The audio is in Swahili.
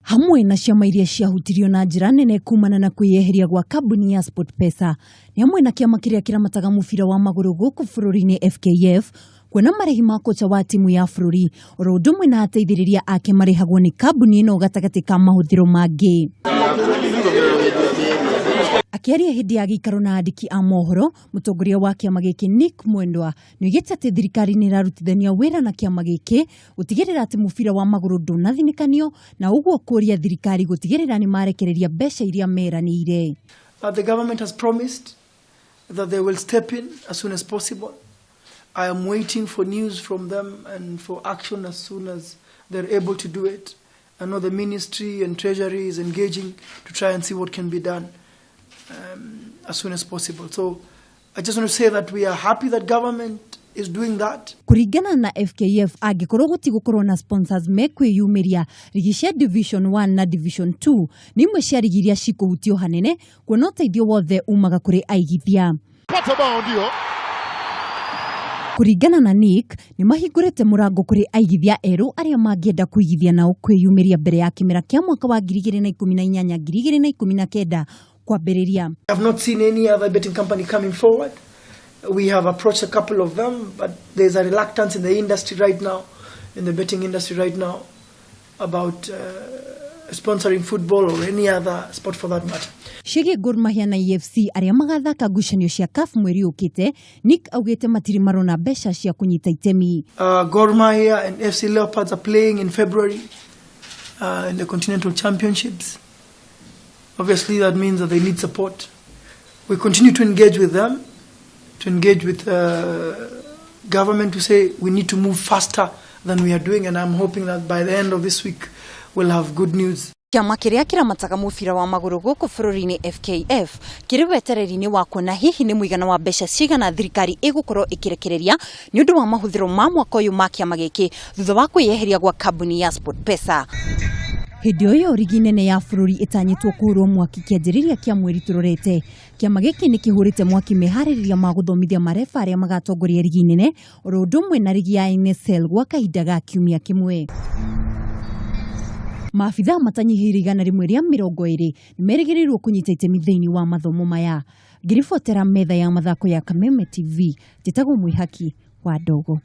hamwe na ciama iria ciahutirio na njira nene kumana na kwiyeheria gwa kambuni ya SportPesa ni hamwe na kiama kiria kiramataga mubira wa maguru guuku bururi-ini FKF kuona marehi ma kocha wa timu ya bururi oro ndumwe na ateithiriria ake marehagwo ni kambuni ino gatagati ka mahuthiro mangi. Akiaria hindi ya gikaro na andiki a mohoro, mutongoria wa kiama giki Nick Mwendwa niugite ati thirikari ni irarutithania wira na kiama giki gutigirira ati mubira wa maguru ndunathinĩkanio na uguo kuuria thirikari gutigirira ni marekereria mbeca iria meranĩire. The government has promised that they will step in as soon as possible. I am waiting for news from them and for action as soon as they're able to do it. I know the ministry and treasury is engaging to try and see what can be done as soon as possible. So I just want to say that we are happy that government is doing that. Kuringana na FKF agikorwo gutigukorwo na sponsors mekwiyumĩria rigi cia Division 1 na Division 2 ni imwe cia rigi iria cikuhutio hanene kuona ũteithio wothe umaga kuri aigithia. Kuringana na Nick ni mahingurite murango kuri aigithia eru aria mangienda kuigithia nao kwiyumĩria mbere ya kimera kia mwaka wa 2018-2019 kwambĩrĩria. I have not seen any other betting company coming forward. We have approached a couple of them, but there's a reluctance in the industry right now, in the betting industry right now, about sponsoring football or any other sport for that matter. Shege Gor Mahia na EFC aria magathaka ngucanio cia CAF mweri ukite, Nick augite matiri marona mbeca cia kunyita itemi. Gor Mahia and FC Leopards are playing in February in the Continental Championships. Obviously that means that they need support. We continue to engage with them, to engage with government to say we need to move faster than we are doing, and I'm hoping that by the end of this week we'll have good news. Kiama kiria kiramataga mubira wa maguru guuku bururi-ini FKF kiri wetereri-ini wa kuona hihi ni muigana wa mbeca cigana thirikari igukorwo ikirekereria ni undu wa mahuthiro ma mwaka uyu ma kiama giki thutha wa kwiyeheria gwa kambuni ya SportPesa. Hindi oyo rigi nene ya bururi itanyitwo kuhurwo mwaki kianjĩrĩria kia mweri turorete. Kiama giki ni kihurite mwaki meharĩrĩria ma guthomithia marefa aria magatongoria rigi nene oro ndumwe na rigi ya NSL gwa kahinda ga kiumia kimwe. Maabitha matanyihĩire 120 nimerĩgĩrĩirwo kunyita itemi thĩinĩ wa mathomo maya. Ngiribotera metha ya mathako ya Kameme TV, njĩtagwo Mwihaki wa Ndogo.